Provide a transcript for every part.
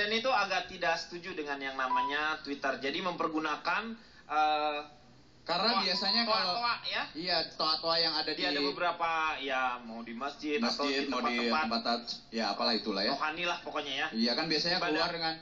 dan itu agak tidak setuju dengan yang namanya Twitter. Jadi mempergunakan karena biasanya kalau ya? Iya, toa-toa yang ada di ada beberapa ya, mau di masjid atau di tempat-tempat ya apalah itulah ya. Rohani lah pokoknya ya. Iya kan biasanya keluar dengan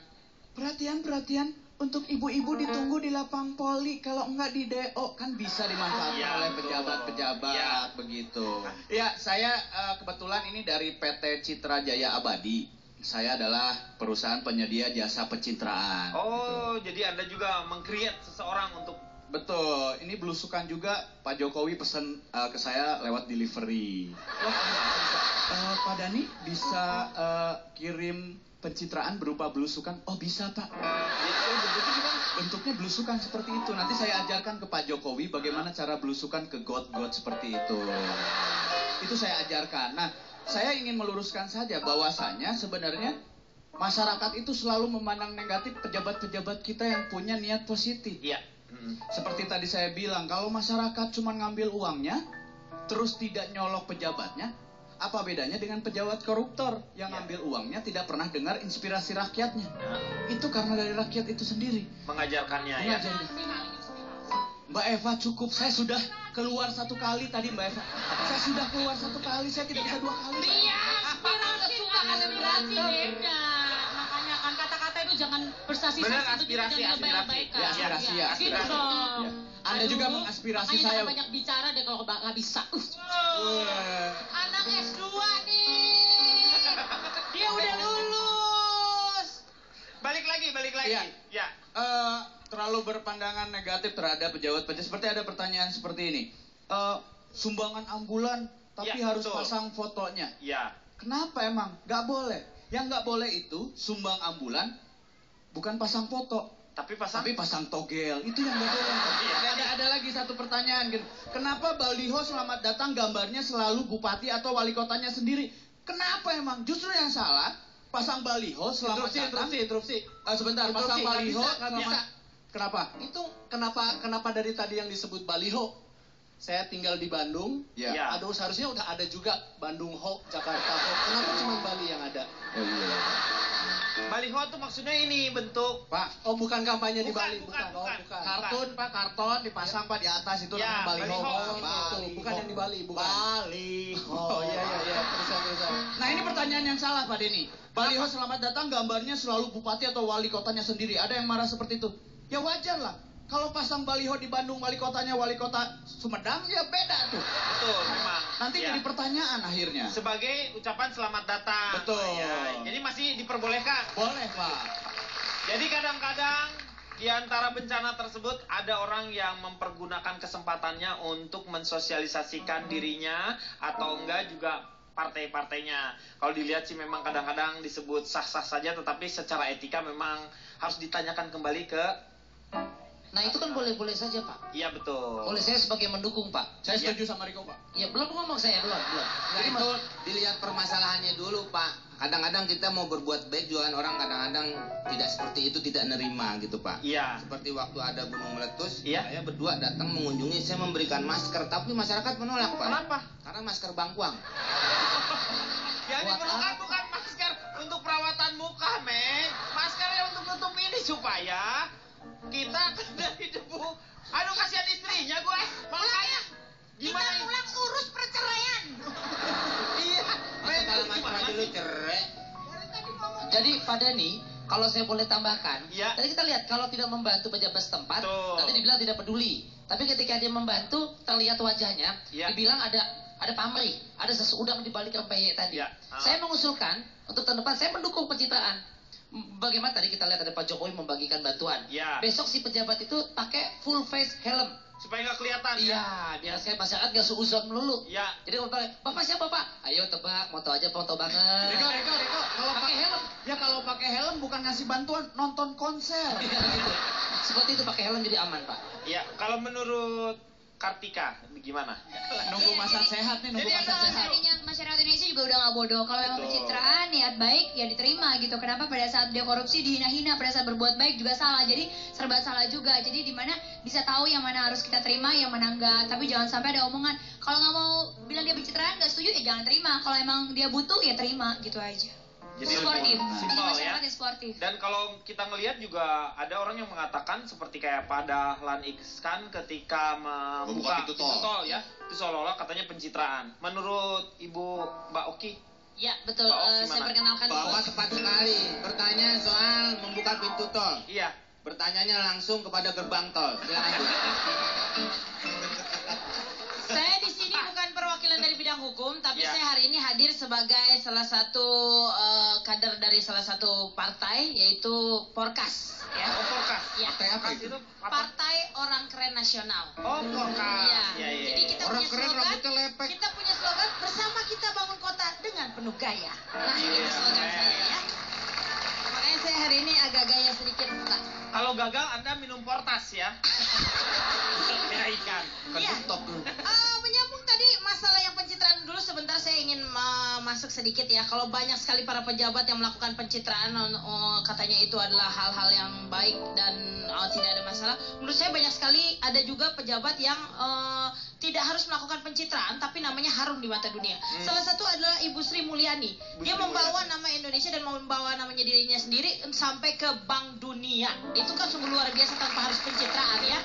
perhatian untuk ibu-ibu ditunggu di lapang poli, kalau enggak di DO, kan bisa dimanfaatkan oleh pejabat-pejabat begitu. Ya, saya kebetulan ini dari PT Citra Jaya Abadi. Saya adalah perusahaan penyedia jasa pencitraan. Oh, gitu. Jadi Anda juga meng-create seseorang untuk... Betul, ini belusukan juga. Pak Jokowi pesan ke saya lewat delivery. Pak Dani bisa kirim pencitraan berupa belusukan? Oh bisa Pak. Bentuknya belusukan seperti itu. Nanti saya ajarkan ke Pak Jokowi bagaimana cara belusukan ke god-god seperti itu. Itu saya ajarkan. Nah, saya ingin meluruskan saja bahwasanya sebenarnya masyarakat itu selalu memandang negatif pejabat-pejabat kita yang punya niat positif. Iya. Seperti tadi saya bilang, kalau masyarakat cuma ngambil uangnya, terus tidak nyolok pejabatnya, apa bedanya dengan pejabat koruptor yang ngambil uangnya tidak pernah dengar inspirasi rakyatnya? Itu karena dari rakyat itu sendiri. Mengajarkannya ya. Mbak Eva cukup, saya sudah keluar 1 kali tadi Mbak Eva. Saya sudah keluar 1 kali, saya tidak bisa 2 kali. Iya, aspirasi beda. Makanya kan kata-kata itu jangan bersasi-sasi. Benar, aspirasi. Ya, gitu dong. Anda juga mengaspirasi saya. Makanya banyak bicara deh kalau nggak bisa. Anak S2 nih. Dia udah lulus. Balik lagi. Ya. Terlalu berpandangan negatif terhadap pejabat-pejabat. Seperti ada pertanyaan seperti ini. Sumbangan ambulan tapi harus pasang fotonya. Ya. Kenapa emang? Nggak boleh. Yang nggak boleh itu sumbang ambulan bukan pasang foto. Tapi pasang togel, itu yang nggak boleh. Ada lagi satu pertanyaan gitu. Kenapa baliho selamat datang gambarnya selalu bupati atau wali kotanya sendiri? Kenapa emang? Justru yang salah pasang baliho selamat datang. Interupsi. Sebentar, pasang baliho. Bisa. Kenapa? Itu kenapa dari tadi yang disebut baliho? Saya tinggal di Bandung. Ya. Aduh, seharusnya udah ada juga Bandung Ho, Jakarta Ho. Kenapa cuma Bali yang ada? Baliho tuh maksudnya ini bentuk Pak. Oh, bukan kampanye di Bali, bukan. Kartun Pak, karton dipasang Pak di atas itu namanya baliho. Bukan yang di Bali, bukan. Baliho. Oh iya. Terusan. Nah, ini pertanyaan yang salah Pak Denny. Baliho selamat datang gambarnya selalu bupati atau wali kotanya sendiri. Ada yang marah seperti itu? Ya wajar lah. Kalau pasang baliho di Bandung wali kotanya wali kota Sumedang ya beda tuh. Betul, memang. Nanti jadi pertanyaan akhirnya. Sebagai ucapan selamat datang. Betul. Ya, jadi masih diperbolehkan. Boleh Pak. Jadi kadang-kadang di antara bencana tersebut ada orang yang mempergunakan kesempatannya untuk mensosialisasikan dirinya atau enggak juga partai-partainya. Kalau dilihat sih memang kadang-kadang disebut sah-sah saja, tetapi secara etika memang harus ditanyakan kembali ke... Nah itu kan boleh-boleh saja Pak. Iya betul. Boleh, saya sebagai mendukung Pak. Saya setuju sama Riko Pak. Ya belum ngomong saya, belum. Nah itu dilihat permasalahannya dulu Pak. Kadang-kadang kita mau berbuat baik juga kan orang kadang-kadang tidak seperti itu, tidak nerima gitu Pak. Iya. Seperti waktu ada gunung meletus, Iya. saya berdua datang mengunjungi, saya memberikan masker, tapi masyarakat menolak Pak. Kenapa? Karena masker bangkuang. Yang diperlukan bukan masker untuk perawatan muka, Meng. Maskernya untuk nutup ini supaya kita dari debu. Aduh, kasihan istrinya gue. Makanya gimana? Kita pulang urus perceraian. Iya. Kalau masalah dulu cerai. Jadi Pak Dhani, kalau saya boleh tambahkan, Ya. tadi kita lihat kalau tidak membantu pejabat setempat, Betul. nanti dibilang tidak peduli. Tapi ketika dia membantu, terlihat wajahnya, Ya. dibilang ada pamrih, ada seseudang di balik rempeyek tadi. Ya. Saya mengusulkan untuk tahun depan saya mendukung pencitraan. Bagaimana tadi kita lihat ada Pak Jokowi membagikan bantuan. Ya. Besok si pejabat itu pakai full face helm. Supaya nggak kelihatan. Iya, biar saya masyarakat nggak suuzon melulu. Ya. Jadi kalau Bapak siapa Pak? Ayo tebak, moto aja foto banget. Riko, kalau Pakai helm. Ya kalau pakai helm bukan ngasih bantuan, nonton konser. Iya, gitu. Seperti itu pakai helm jadi aman Pak. Ya, kalau menurut Kartika gimana? Nunggu masa sehat nih, nunggu Jadi masa sehat. Tadinya masyarakat Indonesia juga udah gak bodoh. Kalau memang pencitraan, niat baik ya diterima gitu. Kenapa pada saat dia korupsi dihina-hina, pada saat berbuat baik juga salah. Jadi serba salah juga. Jadi dimana bisa tahu yang mana harus kita terima, yang mana enggak. Tapi jangan sampai ada omongan, kalau nggak mau bilang dia pencitraan, nggak setuju ya jangan terima. Kalau emang dia butuh ya terima, gitu aja. Jadi Sportif. lebih Jadi simpel ya. masyarakat yang sportif. Dan kalau kita ngelihat juga ada orang yang mengatakan seperti kayak Pak Dahlan Iskan ketika membuka pintu tol. ya, itu seolah-olah katanya pencitraan. Menurut Ibu Mbak Oki, Ya, betul. Pak Ok, Saya gimana? perkenalkan Bapak tepat sekali. Bertanya soal membuka pintu tol. iya, Bertanyanya langsung kepada gerbang tol. Silakan. Bu. Saya di sini bukan perwakilan dari bidang hukum, tapi Ya. saya hari ini hadir sebagai salah satu kader dari salah satu partai, yaitu Porkas. Ya. oh Porkas. Ya. Partai apa Porkas itu? itu apa? Partai Orang Keren Nasional. Oh Porkas. Iya. Iya, iya. Jadi kita Orang punya keren slogan. rambutnya lepek. Kita punya slogan bersama kita bangun kota dengan penuh gaya. Nah, Iya, itu slogan keren. saya ya. Makanya saya hari ini agak gaya sedikit, Pak. Kalau gagal Anda minum Portas ya. Ya ikan. Iya. Top lu. Menyambung tadi masalah yang pencitraan dulu, sebentar saya ingin masuk sedikit ya. Kalau banyak sekali para pejabat yang melakukan pencitraan, katanya itu adalah hal-hal yang baik dan tidak ada masalah. Menurut saya banyak sekali ada juga pejabat yang tidak harus melakukan pencitraan, tapi namanya harum di mata dunia. Salah satu adalah Ibu Sri Mulyani. Dia Sri membawa Mulyani. nama Indonesia dan membawa namanya dirinya sendiri sampai ke Bank Dunia. Itu kan sungguh luar biasa tanpa harus pencitraan ya.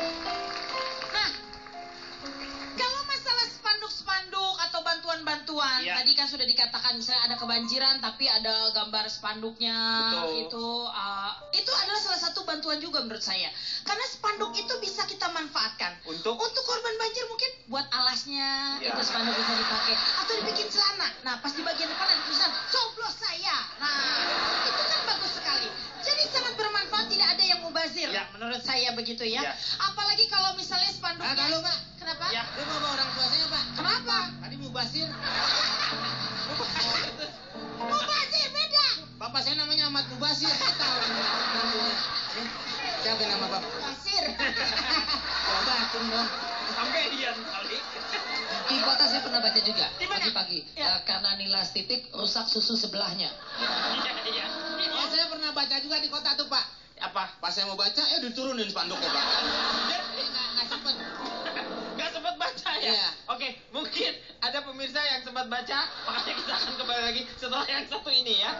Nah, kalau masalah spanduk-spanduk atau bantuan-bantuan, Iya. tadi kan sudah dikatakan misalnya ada kebanjiran tapi ada gambar spanduknya, Betul. itu adalah salah satu bantuan juga menurut saya. Karena spanduk itu bisa kita manfaatkan. Untuk Korban banjir mungkin buat alasnya, Iya. itu spanduk bisa dipakai. Atau dibikin celana. Nah, pas di bagian depan ada tulisan, coblos saya. Nah, itu kan bagus sekali. Jadi sangat bermanfaat, tidak ada yang mubazir. Ya. Menurut saya begitu ya. Ya. Apalagi kalau misalnya spanduknya... Kalau Pak. Kenapa? Ya. Dia mau bawa orang tua saya, Pak. Kenapa? Tadi mau basir. Mubazir beda. Bapak saya namanya Ahmad Mubasir. Saya tahu namanya. Siapa nama Bapak? Basir. Coba atur dong. sampai Ian kali. Di kota saya pernah baca juga Di mana? pagi-pagi. Ya. Karena nilas titik rusak susu sebelahnya. Iya, iya. Oh, saya pernah baca juga di kota tuh, Pak. Apa? Pas saya mau baca, diturunin spanduknya, Pak. Jadi nggak sempet. Nggak sempat baca ya? Iya. Oke, mungkin ada pemirsa yang sempat baca, makanya kita akan kembali lagi setelah yang satu ini ya.